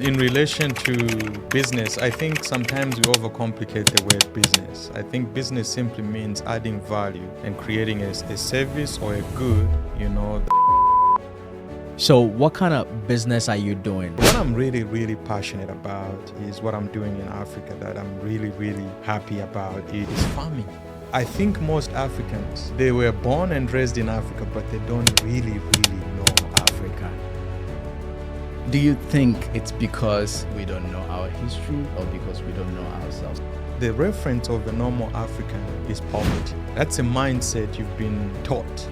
In relation to business, I think sometimes we overcomplicate the word business. I think business simply means adding value and creating a service or a good, So what kind of business are you doing? What I'm really passionate about is what I'm doing in Africa that I'm really happy about is farming. I think most Africans, they were born and raised in Africa, but they don't really know Africa. Do you think it's because we don't know our history or because we don't know ourselves? The reference of a normal African is poverty. That's a mindset you've been taught.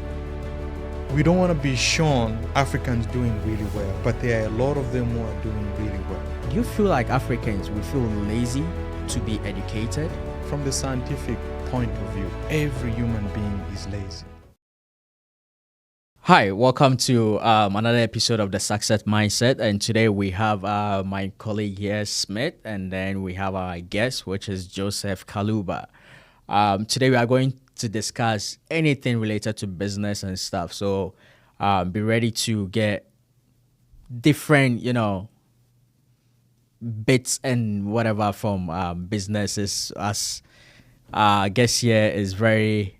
We don't want to be shown Africans doing really well, but there are a lot of them who are doing really well. Do you feel like Africans will feel lazy to be educated? From the scientific point of view, every human being is lazy. Hi, welcome to another episode of the Success Mindset, and today we have my colleague here, Smith, and then we have our guest, which is Joseph Kaluba. Today we are going to discuss anything related to business and stuff, so be ready to get different, bits and whatever from businesses. As our guest here is very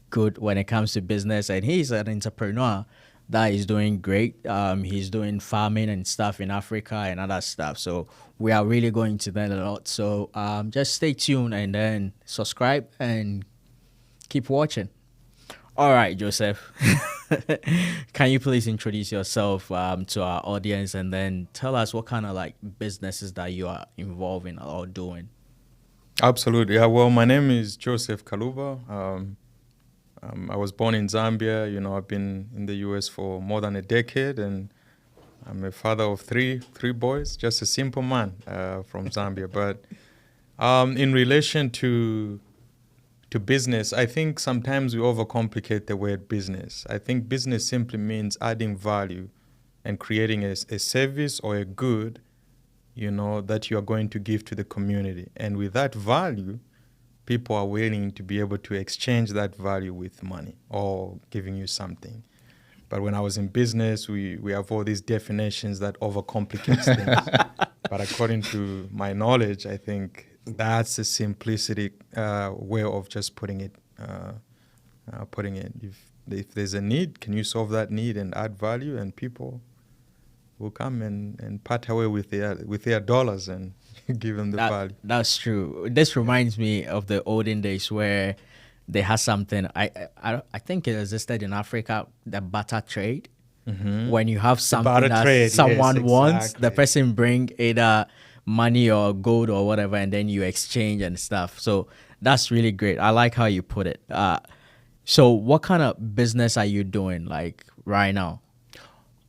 good when it comes to business, and he's an entrepreneur that is doing great. He's doing farming and stuff in Africa and other stuff, so we are really going to learn a lot. So just stay tuned and then subscribe and keep watching. All right, Joseph, can you please introduce yourself to our audience and then tell us what kind of businesses that you are involved in or doing? Absolutely. Yeah, well, my name is Joseph Kaluba. I was born in Zambia. I've been in the US for more than a decade, and I'm a father of three boys, just a simple man from Zambia. But in relation to business, I think sometimes we overcomplicate the word business. I think business simply means adding value and creating a service or a good, that you are going to give to the community. And with that value, people are willing to be able to exchange that value with money or giving you something. But when I was in business, we have all these definitions that overcomplicates things. But according to my knowledge, I think that's a simplicity way of just putting it. If there's a need, can you solve that need and add value? And people will come and part away with their dollars and give them the value. That's true. This reminds me of the olden days where they had something. I think it existed in Africa, the barter trade. Mm-hmm. When you have something that someone wants, the person bring either money or gold or whatever, and then you exchange and stuff. So that's really great. I like how you put it. So what kind of business are you doing right now?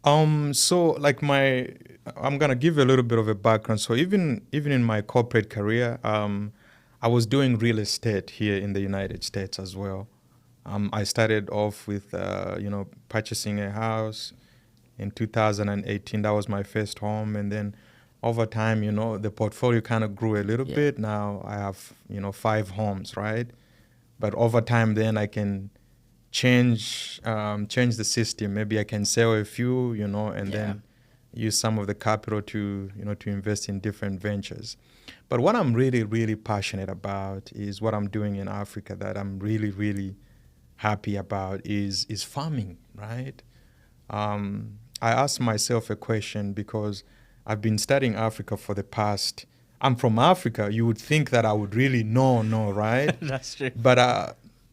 I'm gonna give a little bit of a background. So even in my corporate career, I was doing real estate here in the United States as well. I started off with purchasing a house in 2018. That was my first home, and then over time, the portfolio kind of grew a little bit. Now I have 5 homes, right? But over time, then I can change the system. Maybe I can sell a few, and then use some of the capital to invest in different ventures. But what I'm really passionate about is what I'm doing in Africa that I'm really happy about is farming, right? I asked myself a question because I've been studying Africa for the past. I'm from Africa. You would think that I would really know, right? That's true. But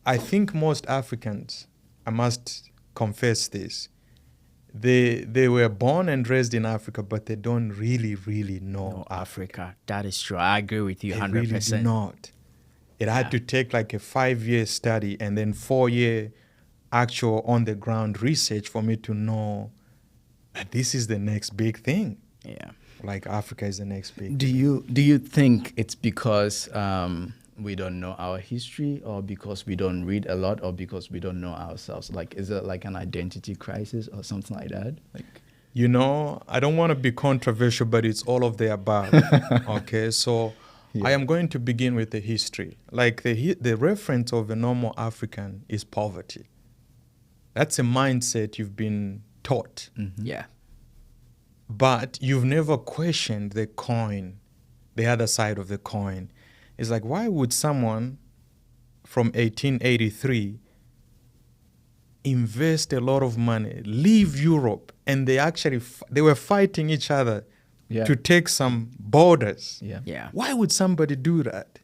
I think most Africans, I must confess this, they were born and raised in Africa, but they don't really know Africa. That is true. I agree with you 100%. They really do not. It had to take a 5-year study and then 4-year actual on-the-ground research for me to know that this is the next big thing. Yeah. Africa is the next big Do you think it's because we don't know our history, or because we don't read a lot, or because we don't know ourselves? Is it an identity crisis or something like that? I don't want to be controversial, but it's all of the above. Okay, so I am going to begin with the history. The reference of a normal African is poverty. That's a mindset you've been taught. Mm-hmm. Yeah. but you've never questioned the coin, the other side of the coin. It's like, why would someone from 1883 invest a lot of money, leave Europe, and they actually they were fighting each other to take some borders? Yeah. Why would somebody do that?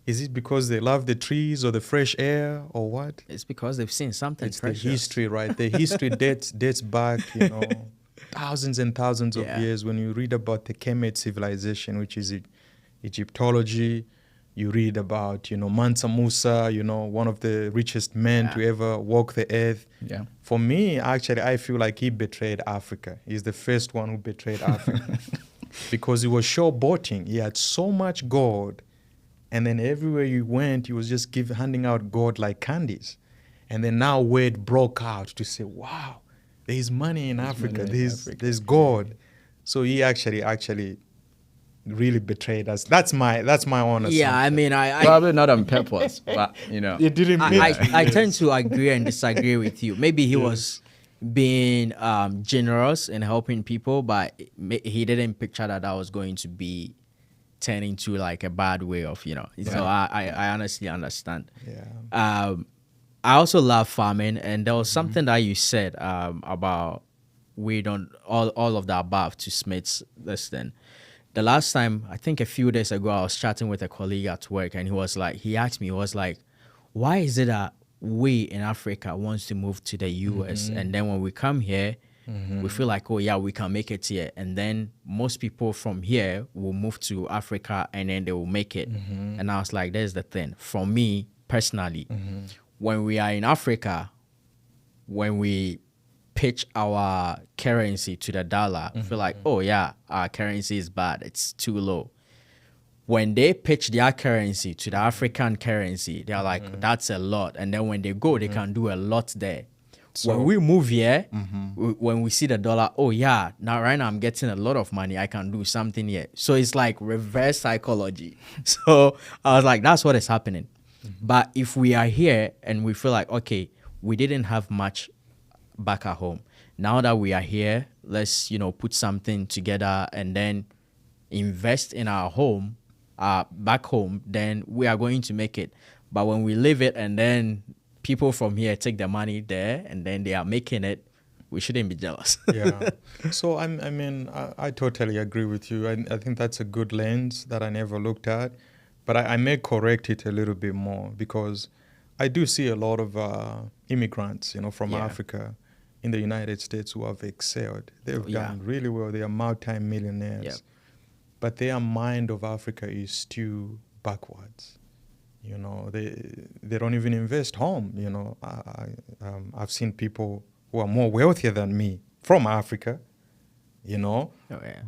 Is it because they love the trees or the fresh air or what? It's because they've seen something It's precious. the history, right? The history dates back, thousands and thousands of years. When you read about the Kemet civilization, which is Egyptology, you read about, Mansa Musa, one of the richest men to ever walk the earth. Yeah. For me, actually, I feel like he betrayed Africa. He's the first one who betrayed Africa because he was showboating. He had so much gold, and then everywhere you went, he was just handing out gold like candies. And then now word broke out to say, wow, there's money in Africa. There's gold. So he actually really betrayed us. That's my honest. Yeah, I mean, I Probably not on purpose, but it didn't mean I tend to agree and disagree with you. Maybe he was being generous in helping people, but he didn't picture that was going to be turned into like a bad way of, So I honestly understand. Yeah. I also love farming, and there was something that you said about we don't all of the above to Smith's this thing. The last time, I think a few days ago, I was chatting with a colleague at work, and he asked me, why is it that we in Africa wants to move to the US, and then when we come here, we feel like, oh yeah, we can make it here, and then most people from here will move to Africa, and then they will make it. And I was like, there's the thing. For me personally, when we are in Africa, when we pitch our currency to the dollar, feel like, oh yeah, our currency is bad, it's too low. When they pitch their currency to the African currency, they're like, that's a lot. And then when they go, they can do a lot there. So, when we move here, when we see the dollar, oh yeah, right now I'm getting a lot of money, I can do something here. So it's like reverse psychology. So I was like, that's what is happening. But if we are here and we feel like, okay, we didn't have much back at home. Now that we are here, let's, put something together and then invest in our home, back home, then we are going to make it. But when we leave it and then people from here take the money there and then they are making it, we shouldn't be jealous. Yeah. So, I totally agree with you. I think that's a good lens that I never looked at. But I may correct it a little bit more because I do see a lot of immigrants, from Africa in the United States who have excelled. They've done really well. They are multi-millionaires. Yep. But their mind of Africa is still backwards. They don't even invest home. I've seen people who are more wealthier than me from Africa,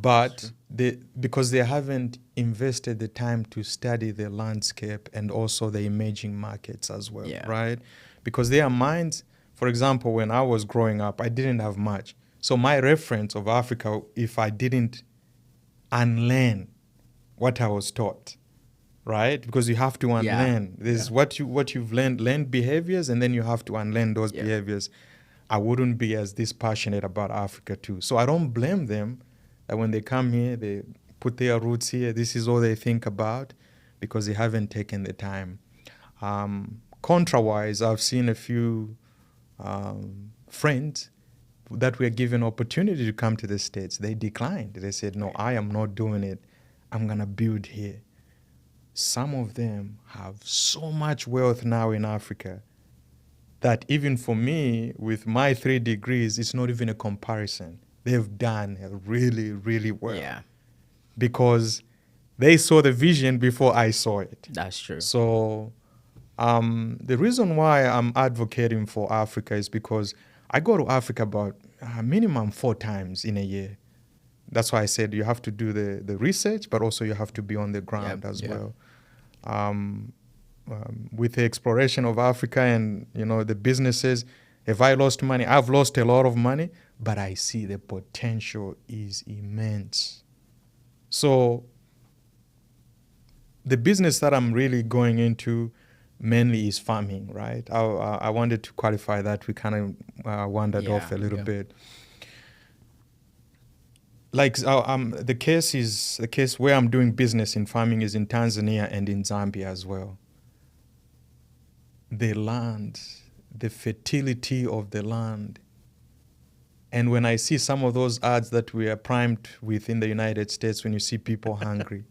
but because they haven't invested the time to study the landscape and also the emerging markets as well, right? Because their minds, for example, when I was growing up, I didn't have much. So my reference of Africa, if I didn't unlearn what I was taught, right? Because you have to unlearn. There's what you've learned behaviors, and then you have to unlearn those behaviors. I wouldn't be as this passionate about Africa too. So I don't blame them that when they come here, they put their roots here. This is all they think about because they haven't taken the time. Contra-wise, I've seen a few friends that were given opportunity to come to the States. They declined. They said, no, I am not doing it. I'm going to build here. Some of them have so much wealth now in Africa that even for me, with my 3 degrees, it's not even a comparison. They've done really, really well. Yeah. Because they saw the vision before I saw it. That's true. So the reason why I'm advocating for Africa is because I go to Africa about minimum 4 times in a year. That's why I said you have to do the research, but also you have to be on the ground as well. With the exploration of Africa and, the businesses, have I lost money? I've lost a lot of money, but I see the potential is immense. So the business that I'm really going into mainly is farming, right? I wanted to qualify that. We kind of wandered off a little bit. like the case where I'm doing business in farming is in Tanzania and in Zambia as well. The land, the fertility of the land. And when I see some of those ads that we are primed with in the United States, when you see people hungry,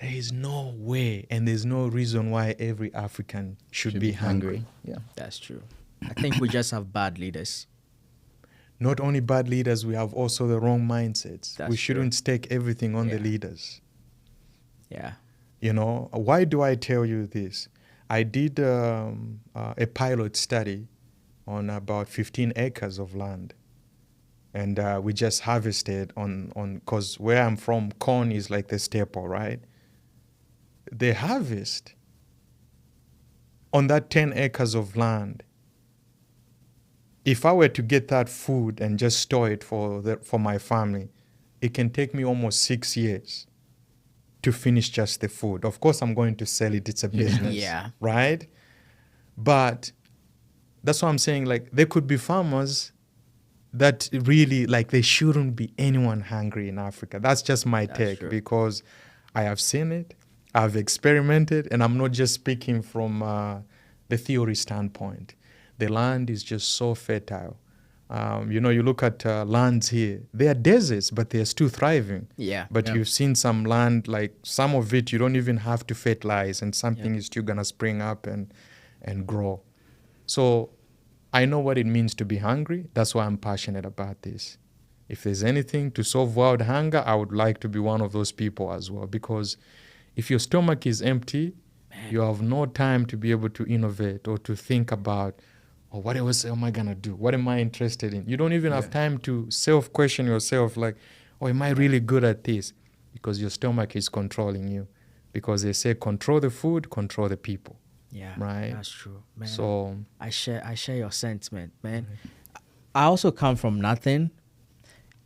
there is no way and there's no reason why every African should be hungry. Yeah. That's true. I think we just have bad leaders. Not only bad leaders, we have also the wrong mindsets. That's We shouldn't stake everything on the Yeah. leaders. Yeah. You know, why do I tell you this? I did a pilot study on about 15 acres of land. And we just harvested on because where I'm from, corn is like the staple, right? The harvest on that 10 acres of land, if I were to get that food and just store it for my family, it can take me almost 6 years to finish just the food. Of course, I'm going to sell it. It's a business, Yeah. right? But that's what I'm saying. Like, there could be farmers that really, like, there shouldn't be anyone hungry in Africa. That's just my That's take true. because I have seen it, I've experimented, and I'm not just speaking from the theory standpoint. The land is just so fertile. You know, you look at lands here, they are deserts, but they are still thriving. Yeah. But Yeah. you've seen some land, like some of it, you don't even have to fertilize, and something is still going to spring up and grow. So I know what it means to be hungry. That's why I'm passionate about this. If there's anything to solve world hunger, I would like to be one of those people as well. Because if your stomach is empty, you have no time to be able to innovate or to think about, oh, what else am I going to do? What am I interested in? You don't even have time to self-question yourself like, oh, am I really good at this? Because your stomach is controlling you. Because they say control the food, control the people. Yeah. Right. That's true, man. So I share your sentiment, man. I also come from nothing,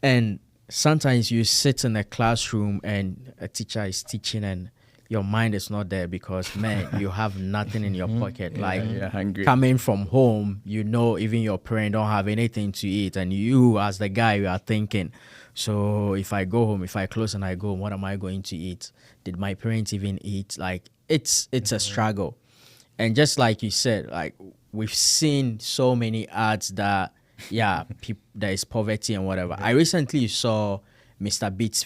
and sometimes you sit in a classroom and a teacher is teaching and your mind is not there because, man, you have nothing in your pocket. Like, you're hungry. coming from home, you know, even your parents don't have anything to eat, and you as the guy, you are thinking, so if I go home, if I close and I go home, what am I going to eat? Did my parents even eat? Like, it's a struggle. And just like you said, like, we've seen so many ads that, yeah, there is poverty and whatever. I recently saw Mr. Beast's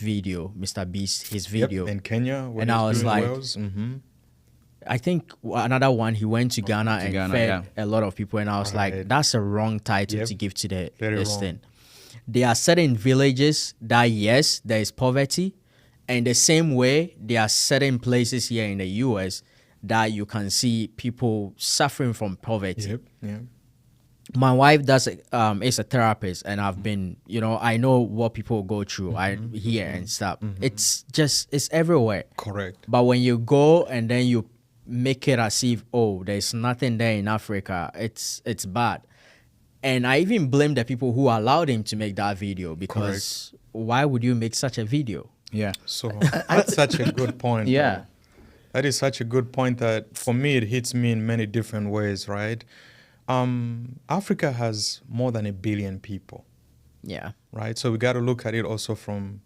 his video. in Kenya, when And he's I was doing like, wells, I think another one, he went to Ghana and Ghana, fed a lot of people. And I was like, Right. that's a wrong title Yep. to give to Very this wrong. thing. There are certain villages that, yes, there is poverty. And the same way, there are certain places here in the US that you can see people suffering from poverty. Yep. My wife is a therapist, and I've been, you know, I know what people go through. I hear and stuff. It's everywhere. Correct. But when you go and then you make it as if, oh, there's nothing there in Africa, it's bad. And I even blame the people who allowed him to make that video, because why would you make such a video? Yeah. So that's such a good point. Yeah. though. That is such a good point that for me, it hits me in many different ways, right? Africa has more than 1 billion people, Yeah. right? So we got to look at it also from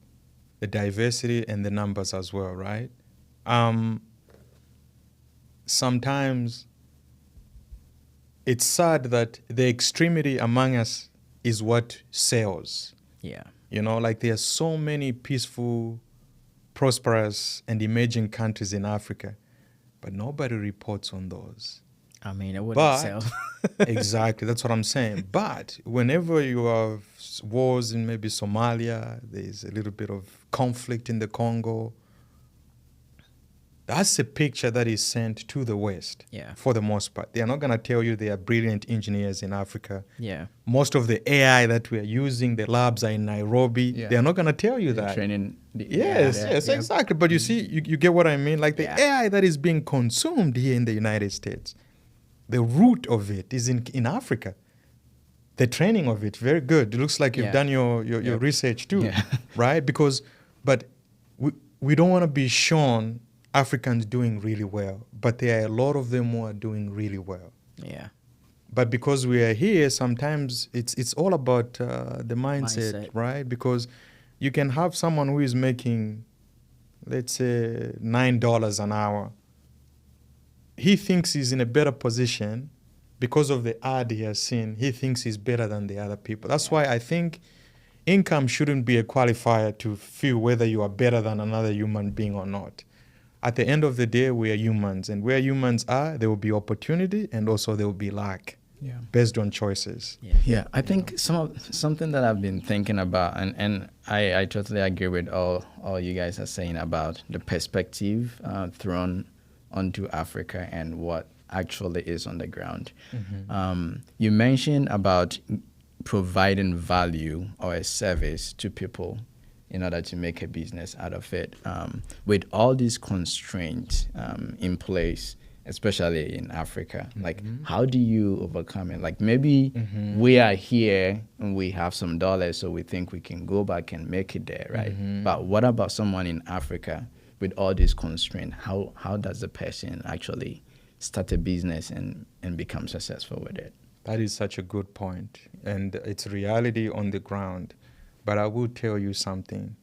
the diversity and the numbers as well, right? Sometimes it's sad that the extremity among us is what sells. Yeah. You know, like there are so many peaceful, prosperous, and emerging countries in Africa, but nobody reports on those. I mean, it wouldn't But sell. exactly, that's what I'm saying. But whenever you have wars in maybe Somalia, there's a little bit of conflict in the Congo, that's a picture that is sent to the West. Yeah. For the most part. They are not going to tell you they are brilliant engineers in Africa. Yeah. Most of the AI that we are using, the labs are in Nairobi. Yeah. They are not going to tell you that. Training. Yes, exactly. But you see, you get what I mean? Like the Yeah. AI that is being consumed here in the United States, the root of it is in Africa. The training of it, very good. It looks like you've Yeah. done your research too, Yeah. right? But we don't want to be shown Africans doing really well, but there are a lot of them who are doing really well. Yeah. But because we are here, sometimes it's all about the mindset, Mindset. right? Because You can have someone who is making, let's say, $9 an hour. He thinks he's in a better position because of the ad he has seen. He thinks he's better than the other people. That's why I think income shouldn't be a qualifier to feel whether you are better than another human being or not. At the end of the day, we are humans, and where humans are, there will be opportunity and also there will be lack based on choices. Yeah, I think something that I've been thinking about, and I totally agree with all you guys are saying about the perspective thrown onto Africa and what actually is on the ground. You mentioned about providing value or a service to people in order to make a business out of it. With all these constraints in place, especially in Africa, like how do you overcome it? Like maybe we are here and we have some dollars, so we think we can go back and make it there, right? But what about someone in Africa with all these constraints? How does the person actually start a business and become successful with it? That is such a good point, and it's reality on the ground. But I will tell you something.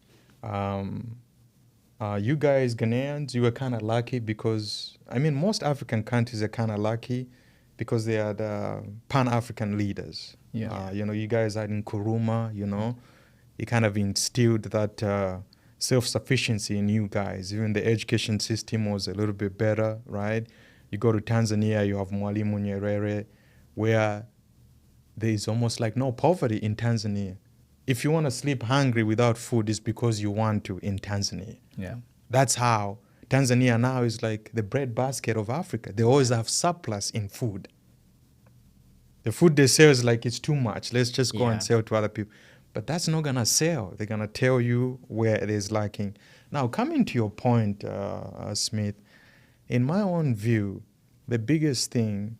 You guys, Ghanaians, you were kind of lucky because, I mean, most African countries are kind of lucky because they are the Pan-African leaders. You guys are in Nkrumah, it kind of instilled that self-sufficiency in you guys. Even the education system was a little bit better, right? You go to Tanzania, you have Mwalimu Nyerere, where there is almost like no poverty in Tanzania. If you want to sleep hungry without food, it's because you want to in Tanzania. Yeah. That's how Tanzania now is like the breadbasket of Africa. They always have surplus in food. The food they sell is like, it's too much. Let's just go and sell to other people. But that's not going to sell. They're going to tell you where it is lacking. Now, coming to your point, Smith, in my own view, the biggest thing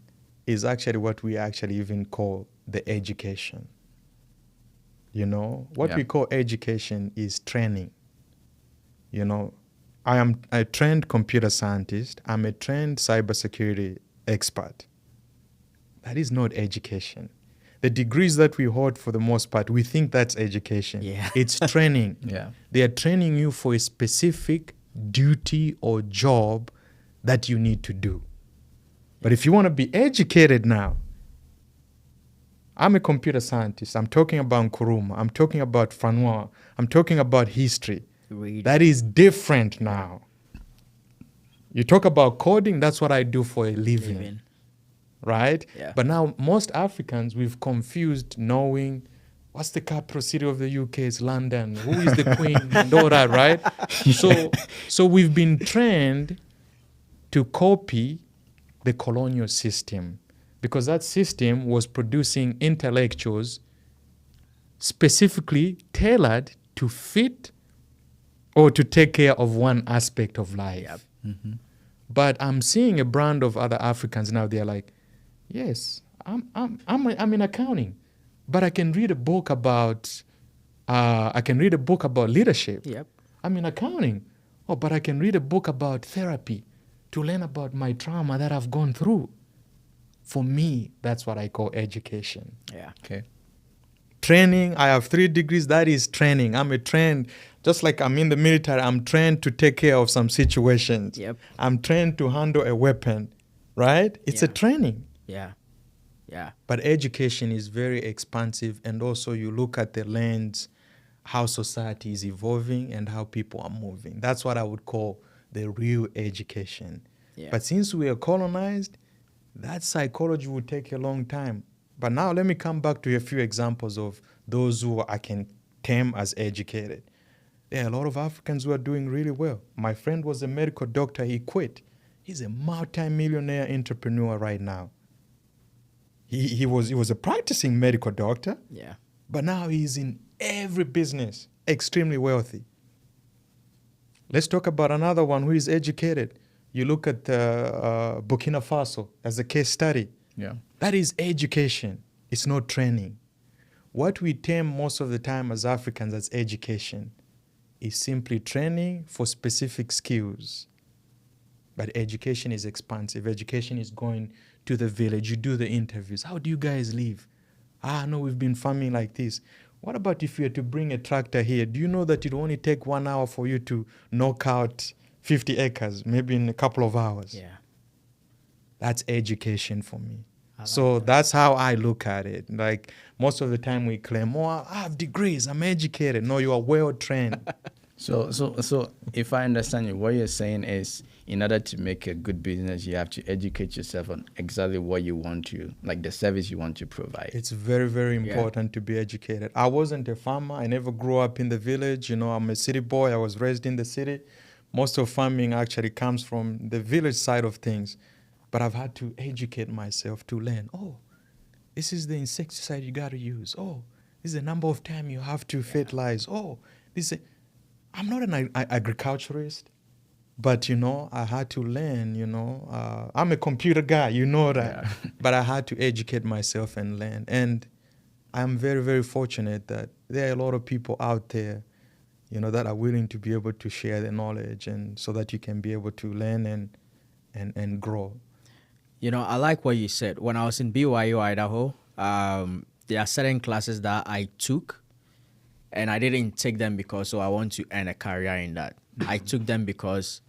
is actually what we actually even call the education. What we call education is training. I am a trained computer scientist. I'm a trained cybersecurity expert. That is not education. The degrees that we hold, for the most part, we think that's education. Yeah. It's training. They are training you for a specific duty or job that you need to do. But if you want to be educated now, I'm a computer scientist. I'm talking about Nkrumah. I'm talking about Fanua. I'm talking about history. That is different now. You talk about coding, that's what I do for a living. Right? Yeah. But now most Africans, we've confused knowing what's the capital city of the UK? It's London. Who is the queen? And all that, right? So we've been trained to copy the colonial system, because that system was producing intellectuals specifically tailored to fit or to take care of one aspect of life. But I'm seeing a brand of other Africans now. They're like, yes, I'm in accounting, but I can read a book about leadership. I'm in accounting. Oh, but I can read a book about therapy to learn about my trauma that I've gone through. For me, that's what I call education. Okay. Training, I have 3 degrees, that is training. I'm a trained, just like I'm in the military, I'm trained to take care of some situations. I'm trained to handle a weapon, right? It's a training. But education is very expansive, and also you look at the lens, how society is evolving and how people are moving. That's what I would call the real education. But since we are colonized, that psychology would take a long time. But now let me come back to a few examples of those who I can term as educated. There are a lot of Africans who are doing really well. My friend was a medical doctor. He quit. He's a multi-millionaire entrepreneur right now. He was a practicing medical doctor. But now he's in every business, extremely wealthy. Let's talk about another one who is educated. You look at Burkina Faso as a case study. That is education. It's not training. What we term most of the time as Africans as education is simply training for specific skills. But education is expansive. Education is going to the village. You do the interviews. How do you guys live? No, we've been farming like this. What about if you were to bring a tractor here? Do you know that it will only take 1 hour for you to knock out 50 acres, maybe in a couple of hours? Yeah. That's education for me. I So like that. that's how I look at it. Like most of the time we claim, oh, I have degrees, I'm educated. No, you are well trained. So if I understand you, what you're saying is, in order to make a good business, you have to educate yourself on exactly what you want to, like the service you want to provide. It's very, very Yeah. important to be educated. I wasn't a farmer. I never grew up in the village. You know, I'm a city boy. I was raised in the city. Most of farming actually comes from the village side of things. But I've had to educate myself to learn, oh, this is the insecticide you got to use. Oh, this is the number of time you have to fertilize. Oh, this is... I'm not an agriculturist, but, you know, I had to learn, you know. I'm a computer guy, you know that. Yeah. But I had to educate myself and learn. And I'm very, very fortunate that there are a lot of people out there, you know, that are willing to be able to share their knowledge, and so that you can be able to learn and grow. You know, I like what you said. When I was in BYU, Idaho, there are certain classes that I took, and I didn't take them because I want to earn a career in that. I took them because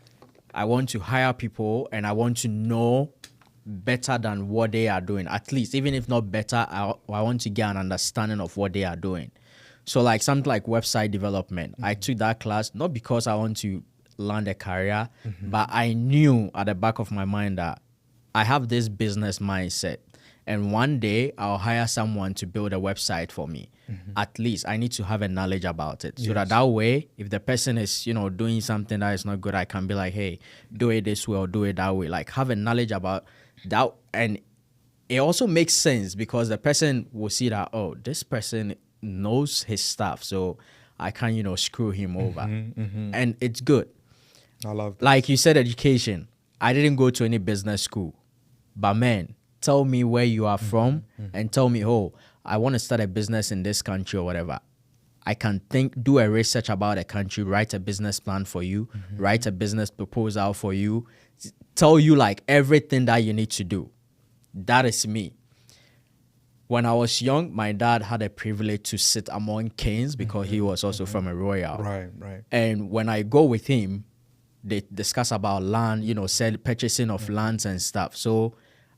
I want to hire people and I want to know better than what they are doing. At least, even if not better, I want to get an understanding of what they are doing. So like something like website development, I took that class not because I want to land a career, but I knew at the back of my mind that I have this business mindset, and one day I'll hire someone to build a website for me. At least I need to have a knowledge about it, so that way, if the person is, you know, doing something that is not good, I can be like, hey, do it this way or do it that way. Like have a knowledge about that. And it also makes sense because the person will see that, oh, this person knows his stuff, so I can't, you know, screw him over. And it's good. I love that. Like you said, education. I didn't go to any business school, but man, tell me where you are from and tell me, oh, I want to start a business in this country or whatever. I can do a research about a country, write a business plan for you, write a business proposal for you, tell you like everything that you need to do. That is me. When I was young, my dad had a privilege to sit among kings because he was also from a royal. Right. And when I go with him, they discuss about land, you know, purchasing of lands and stuff. So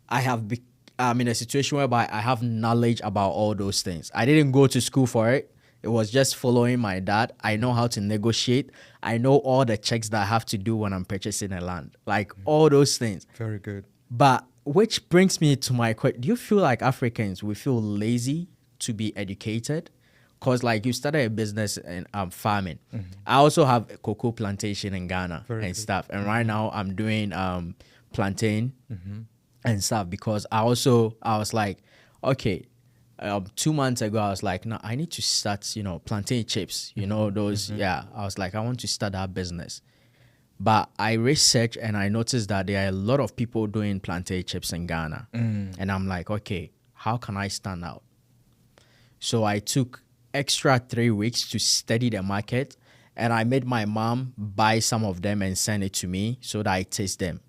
I'm in a situation whereby I have knowledge about all those things. I didn't go to school for it. It was just following my dad. I know how to negotiate. I know all the checks that I have to do when I'm purchasing a land, like all those things. Very good. But which brings me to my question. Do you feel like Africans, we feel lazy to be educated? Because like you started a business in farming. I also have a cocoa plantation in Ghana and stuff. And right now I'm doing plantain and stuff because I was like, okay, 2 months ago, I was like, no, I need to start, you know, plantain chips, you know, those. Yeah. I was like, I want to start that business. But I researched and I noticed that there are a lot of people doing plantain chips in Ghana. And I'm like, okay, how can I stand out? So I took extra 3 weeks to study the market, and I made my mom buy some of them and send it to me so that I taste them.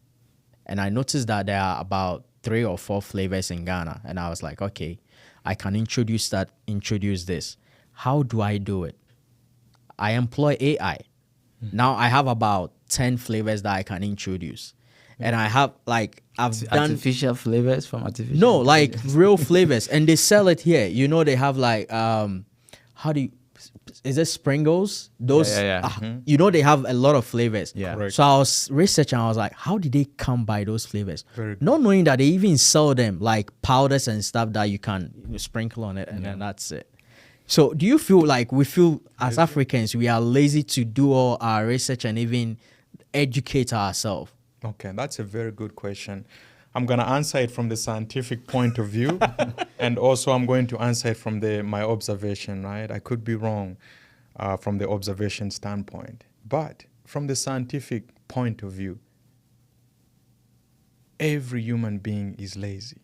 And I noticed that there are about 3 or 4 flavors in Ghana. And I was like, okay, I can introduce this. How do I do it? I employ AI. Now I have about 10 flavors that I can introduce. And I have like, I've done Artificial flavors from artificial. no, like real flavors. And they sell it here. You know, they have like, is it Sprinkles? Those, Yeah. you know, they have a lot of flavors. Yeah. Correct. So I was researching, I was like, how did they come by those flavors? Very good. Not knowing that they even sell them like powders and stuff that you can sprinkle on it and then that's it. So do you feel like we feel as Africans, we are lazy to do all our research and even educate ourselves? Okay, that's a very good question. I'm going to answer it from the scientific point of view, and also I'm going to answer it from my observation, right? I could be wrong from the observation standpoint. But from the scientific point of view, every human being is lazy.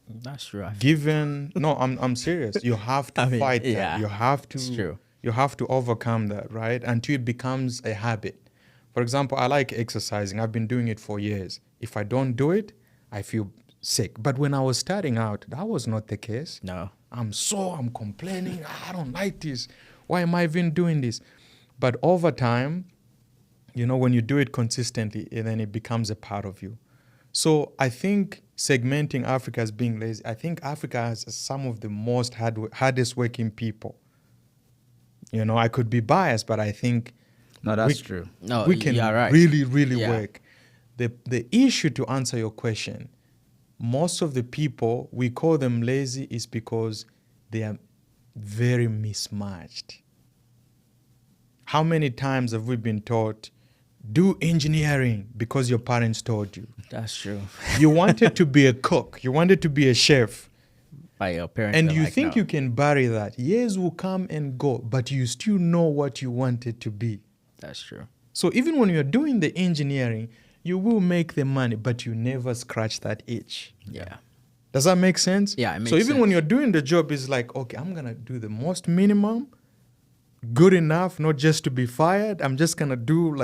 That's right. I'm serious. You have to fight that. yeah, You have to. it's true. You have to overcome that, right? Until it becomes a habit. For example, I like exercising. I've been doing it for years. If I don't do it, I feel sick. But when I was starting out, that was not the case. No. I'm complaining. I don't like this. Why am I even doing this? But over time, when you do it consistently, and then it becomes a part of you. So I think segmenting Africa as being lazy, I think Africa has some of the most hardest working people. I could be biased, but I think No, that's true. No, we can you're right. really, really Yeah. work. The issue, to answer your question, most of the people, we call them lazy is because they are very mismatched. How many times have we been taught, do engineering because your parents told you? That's true. You wanted to be a cook. You wanted to be a chef. By your parents. And were you like, think no. you can bury that. Years will come and go, but you still know what you wanted to be. That's true. So even when you're doing the engineering, you will make the money, but you never scratch that itch. Yeah. Does that make sense? Yeah, it makes So even when sense. you're doing the job, it's like, okay, I'm going to do the most minimum, good enough, not just to be fired. I'm just going to do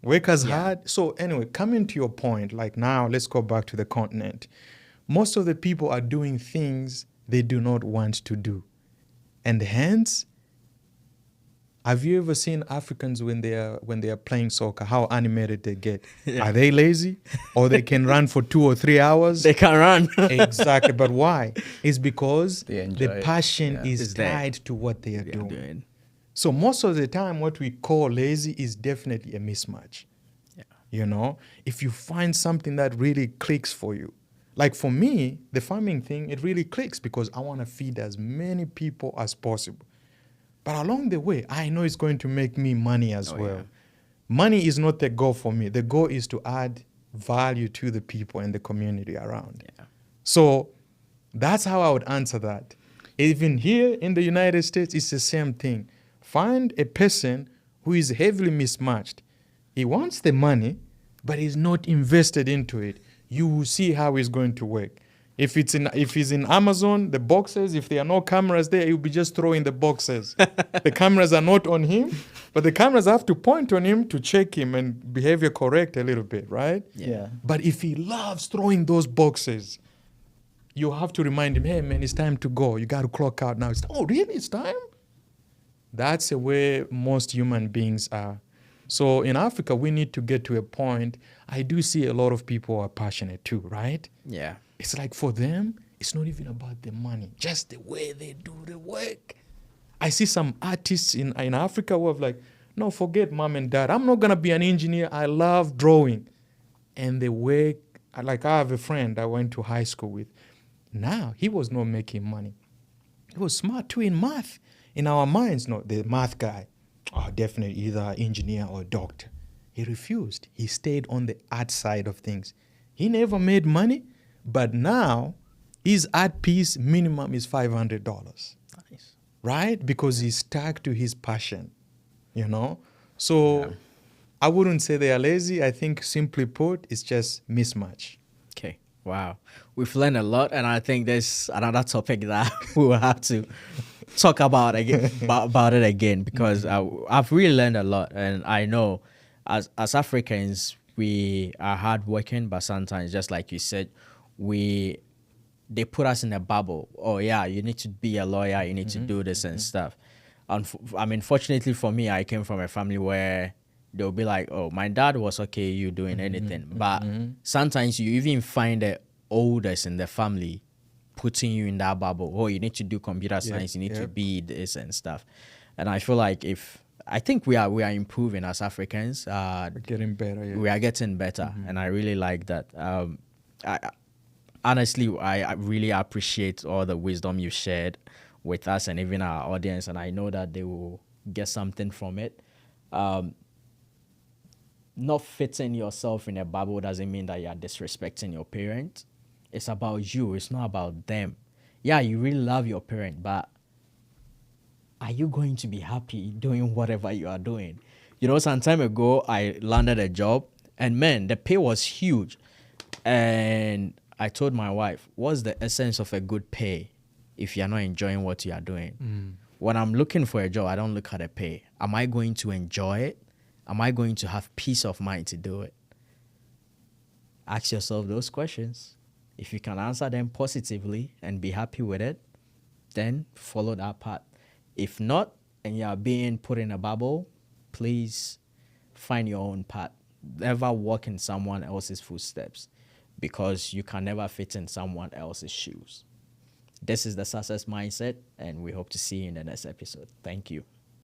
work as hard. So anyway, coming to your point, like now, let's go back to the continent. Most of the people are doing things they do not want to do. And hence, have you ever seen Africans when they are playing soccer, how animated they get? Yeah. Are they lazy? Or they can run for 2 or 3 hours? They can run. Exactly. But why? It's because They enjoy the it. passion Yeah. is It's there. tied to what they are Yeah, doing. doing. So most of the time, what we call lazy is definitely a mismatch. Yeah. If you find something that really clicks for you. Like for me, the farming thing, it really clicks because I want to feed as many people as possible. But along the way, I know it's going to make me money as well. Yeah. Money is not the goal for me. The goal is to add value to the people and the community around. Yeah. So that's how I would answer that. Even here in the United States, it's the same thing. Find a person who is heavily mismatched. He wants the money, but he's not invested into it. You will see how it's going to work. If he's in Amazon, the boxes, if there are no cameras there, he'll be just throwing the boxes. The cameras are not on him, but the cameras have to point on him to check him and behavior correct a little bit, right? Yeah. But if he loves throwing those boxes, you have to remind him, hey, man, it's time to go. You got to clock out now. Oh, really? It's time? That's the way most human beings are. So in Africa, we need to get to a point. I do see a lot of people are passionate too, right? Yeah. It's like for them, it's not even about the money, just the way they do the work. I see some artists in Africa who have like, no, forget mom and dad. I'm not going to be an engineer. I love drawing. And the work, like I have a friend I went to high school with. Now, he was not making money. He was smart too in math. In our minds, no, the math guy, definitely either an engineer or a doctor. He refused. He stayed on the art side of things. He never made money, but now his art piece minimum is $500. Nice. Right? Because he's stuck to his passion, So I wouldn't say they are lazy. I think simply put, it's just mismatch. Okay. Wow. We've learned a lot, and I think there's another topic that we will have to talk about again about it again, because I've really learned a lot, and I know as Africans we are hardworking, but sometimes, just like you said, they put us in a bubble. Oh yeah, you need to be a lawyer, you need to do this and stuff. Fortunately for me, I came from a family where they'll be like, oh, my dad was okay, you doing anything. But sometimes you even find the oldest in the family putting you in that bubble. Oh, you need to do computer science, you need to be this and stuff. And I feel like I think we are improving as Africans. We're getting better. Yeah. We are getting better, and I really like that. Honestly, I really appreciate all the wisdom you shared with us and even our audience, and I know that they will get something from it. Not fitting yourself in a bubble doesn't mean that you are disrespecting your parent. It's about you. It's not about them. Yeah, you really love your parent, but are you going to be happy doing whatever you are doing? Some time ago, I landed a job, and man, the pay was huge. And I told my wife, what's the essence of a good pay if you're not enjoying what you are doing? When I'm looking for a job, I don't look at the pay. Am I going to enjoy it? Am I going to have peace of mind to do it? Ask yourself those questions. If you can answer them positively and be happy with it, then follow that path. If not, and you are being put in a bubble, please find your own path. Never walk in someone else's footsteps, because you can never fit in someone else's shoes. This is the Success Mindset, and we hope to see you in the next episode. Thank you.